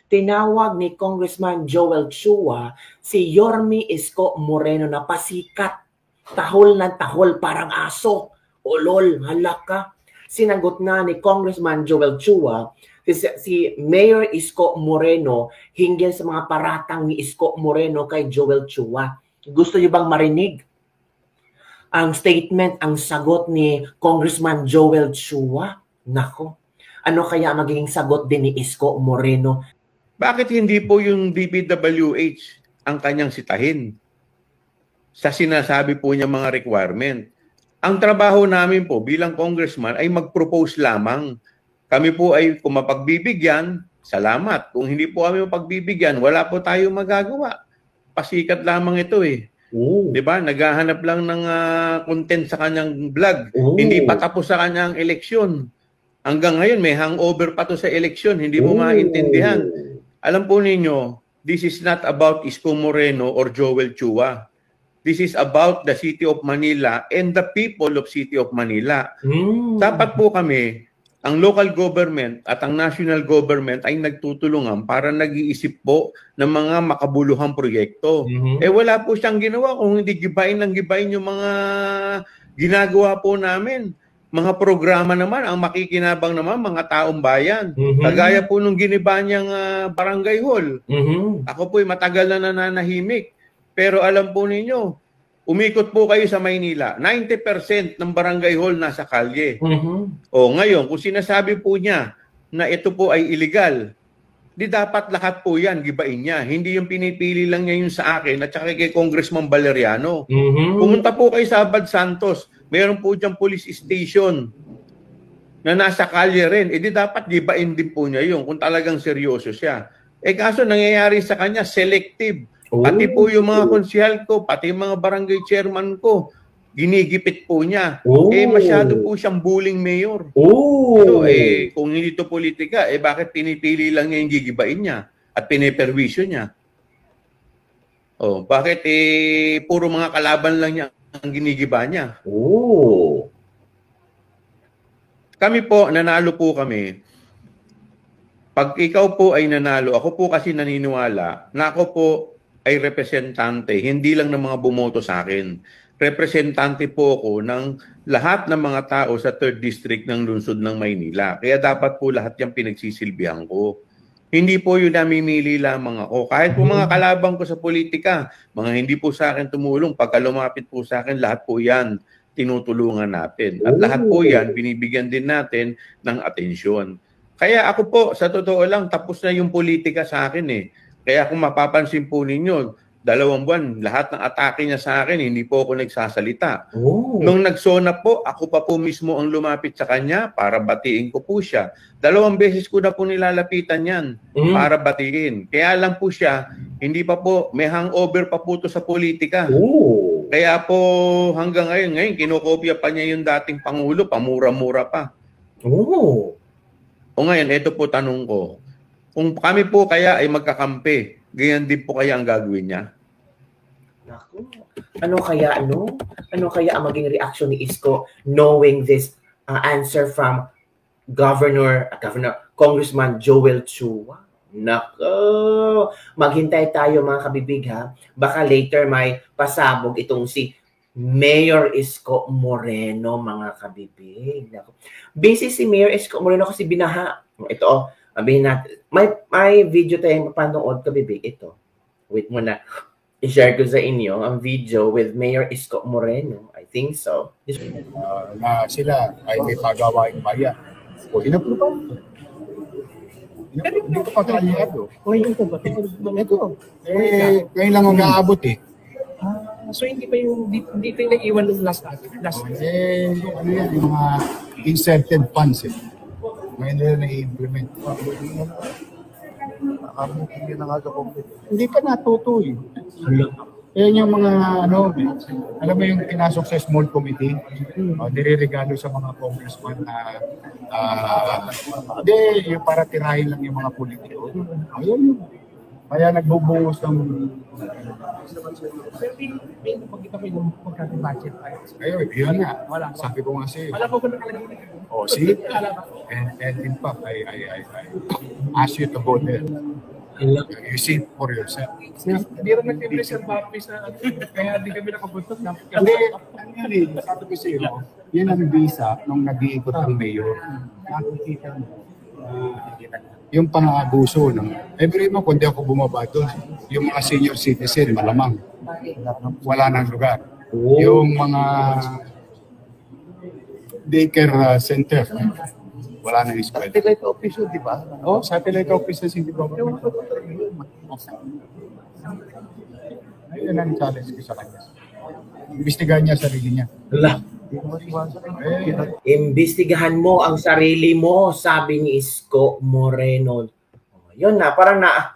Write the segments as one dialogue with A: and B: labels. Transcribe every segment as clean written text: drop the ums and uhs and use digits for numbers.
A: tinawag ni Congressman Joel Chua si Yorme Isko Moreno na pasikat. Tahol ng tahol parang aso. Olol, halaka. Sinagot na ni Congressman Joel Chua si Mayor Isko Moreno hinggil sa mga paratang ni Isko Moreno kay Joel Chua. Gusto niyo bang marinig ang statement, ang sagot ni Congressman Joel Chua? Nako, ano kaya magiging sagot din ni Isko Moreno?
B: Bakit hindi po yung DPWH ang kanyang sitahin sa sinasabi po niya mga requirement? Ang trabaho namin po bilang congressman ay mag-propose lamang. Kami po ay kung mapagbibigyan, salamat. Kung hindi po kami mapagbibigyan, wala po tayo magagawa. Pasikat lamang ito eh. Di ba? Naghahanap lang ng content sa kanyang vlog. Hindi pa tapos sa kanyang eleksyon. Hanggang ngayon, may hangover pa to sa eleksyon. Hindi mo maintindihan. Alam po ninyo, this is not about Isko Moreno or Joel Chua. This is about the City of Manila and the people of City of Manila. Dapat po kami, ang local government at ang national government ay nagtutulungan para nag-iisip po ng mga makabuluhang proyekto. Eh wala po siyang ginawa kung hindi gibain ng gibain yung mga ginagawa po namin. Mga programa naman, ang makikinabang naman, mga taong bayan. Kagaya po nung giniba niyang barangay hall. Ako po'y matagal na nananahimik. Pero alam po ninyo, umikot po kayo sa Maynila, 90% ng barangay hall nasa kalye. O ngayon, kung sinasabi po niya na ito po ay illegal, di dapat lahat po yan, gibain niya. Hindi yung pinipili lang niya yung sa akin at saka kay Congressman Valeriano. Pumunta po kayo sa Abad Santos, meron po diyang police station na nasa kalye rin. E di dapat gibain din po niya yun kung talagang seryoso siya. Eh kaso nangyayari sa kanya, selective. Pati po yung mga konsyal ko, pati yung mga barangay chairman ko, ginigipit po niya. Eh masyado po siyang bullying mayor. So, kung hindi to politika, bakit pinipili lang niya yung gigibain niya at piniperwisyo niya? Bakit puro mga kalaban lang niya ang ginigiba niya? Kami po, nanalo po kami. Pag ikaw po ay nanalo, ako po kasi naniniwala na ako po ay representante, hindi lang ng mga bumoto sa akin. Representante po ako ng lahat ng mga tao sa 3rd District ng lungsod ng Maynila. Kaya dapat po lahat yung pinagsisilbihan ko. Hindi po yun namimili lamang ako. Kahit po mga kalabang ko sa politika, mga hindi po sa akin tumulong, pagka lumapit po sa akin, lahat po yan tinutulungan natin. At lahat po yan, binibigyan din natin ng atensyon. Kaya ako po, sa totoo lang, tapos na yung politika sa akin eh. Kaya kung mapapansin po ninyo, 2 buwan, lahat ng atake niya sa akin, hindi po ako nagsasalita. Nung nagsona po, ako pa po mismo ang lumapit sa kanya para batiin ko po siya. 2 beses ko na po nilalapitan yan para batiin. Kaya lang po siya, hindi pa po, may hangover pa po to sa politika. Kaya po hanggang ngayon, kinokopya pa niya yung dating Pangulo, pamura-mura pa. O ngayon, ito po tanong ko. Kung kami po kaya ay magkakampi, ganyan din po kaya ang gagawin niya?
A: Naku, ano kaya ang maging reaction ni Isko knowing this answer from Congressman Joel Chua? Naku, maghintay tayo mga kabibig ha. Baka later may pasabog itong si Mayor Isko Moreno, mga kabibig. Naku. Busy si Mayor Isko Moreno kasi binaha. Ito, sabihin natin, may video tayong mapanood, kabibig. Ito, wait muna. I-share ko sa inyo ang video with Mayor Isko Moreno. I think so.
C: Na sila ay may pagawaing bayan. O, inapruban. Hindi ko pa kanyado. Ito. Ngayon lang ang aabot eh.
D: So hindi pa yung naiwan ng last ano yan,
C: yung mga inserted funds eh. Ngayon nila na-implement. Hindi pa natuto eh. Yan yung mga alam mo yung pinasok sa small committee, nireregalo sa mga congressman na yung para tirahin lang yung mga politiko. Ayun yun. Kaya nagbubuhos ng...
D: Pero may pagkita ko yung pagkati-budget.
C: Ayun, yun nga. Sabi ko nga sa'yo.
D: Wala po ko nakalagay.
C: See? And in fact, I ask you to go there. You see for yourself.
D: Hindi rin nag-libre sa Bappi sa kaya di kami nakabuntot na.
C: Hindi, ano yan eh, sabi ko sa iyo, yan ang visa nung nag-iikot ang mayor. Nakikita mo. Yung pang-abuso, no? Every month, kung di ako bumaba doon, yung mga senior citizen, malamang. Wala nang lugar. Yung mga daycare center, wala nang eskwela.
B: Satellite office, di ba?
C: Oh, satellite offices, hindi ba? Ayun ang challenge ko sa kanya. Imbestigahan niya sarili niya.
A: Imbestigahan mo ang sarili mo, sabi ni Isko Moreno. Yun na, parang na,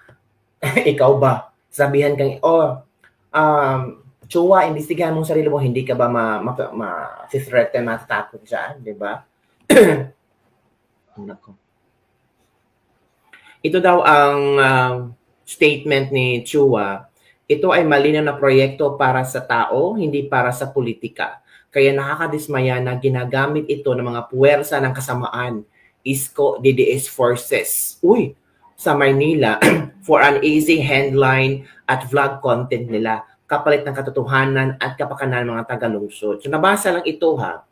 A: ikaw ba? Sabihan kang, Chua, imbestigahan mo ang sarili mo, hindi ka ba ma-threaten, matatakot dyan, di ba? Ito daw ang statement ni Chua. Ito ay malinaw na proyekto para sa tao, hindi para sa politika. Kaya nakakadismaya na ginagamit ito ng mga puwersa ng kasamaan, Isko DDS forces. Sa Maynila for an easy headline at vlog content nila, kapalit ng katotohanan at kapakanan ng mga tagalungsod. So nabasa lang ito ha.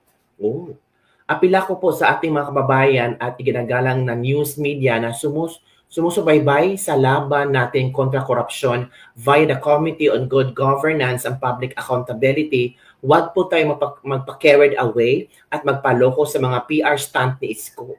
A: Apila ko po sa ating mga kababayan at iginagalang na news media na sumusubaybay sa laban natin kontra korupsyon via the Committee on Good Governance and Public Accountability. Huwag po tayo magpa-carried away at magpaloko sa mga PR stunt ni Isko.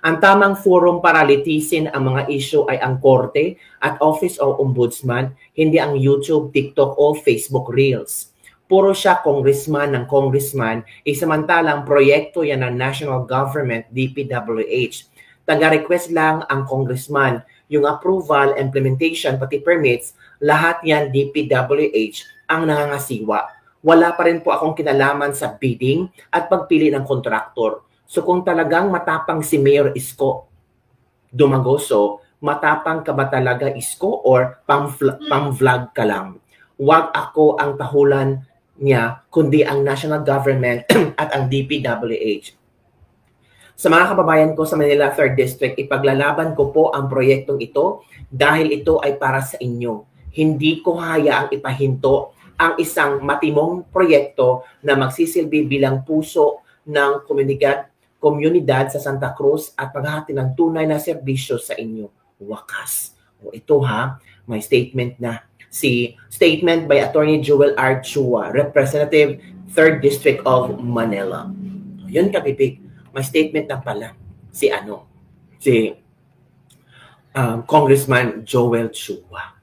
A: Ang tamang forum para litisin ang mga issue ay ang Korte at Office of Ombudsman, hindi ang YouTube, TikTok o Facebook Reels. Puro siya congressman ng congressman, isamantalang proyekto yan ng National Government, DPWH. Taga-request lang ang congressman. Yung approval, implementation, pati permits, lahat yan DPWH ang nangangasiwa. Wala pa rin po akong kinalaman sa bidding at pagpili ng kontraktor. So kung talagang matapang si Mayor Isko Dumagoso, matapang ka ba talaga Isko or pang-vlog ka lang? Huwag ako ang tahulan niya, kundi ang national government at ang DPWH. Sa mga kababayan ko sa Manila 3rd District, ipaglalaban ko po ang proyektong ito dahil ito ay para sa inyo. Hindi ko hayaang ipahinto ang isang matimong proyekto na magsisilbi bilang puso ng komunidad sa Santa Cruz at maghahati ng tunay na serbisyo sa inyo. Wakas. Ito ha, may statement na. Statement by Attorney Joel R. Chua, Representative 3rd District of Manila. Yun kapipig. May statement na pala si Congressman Joel Chua.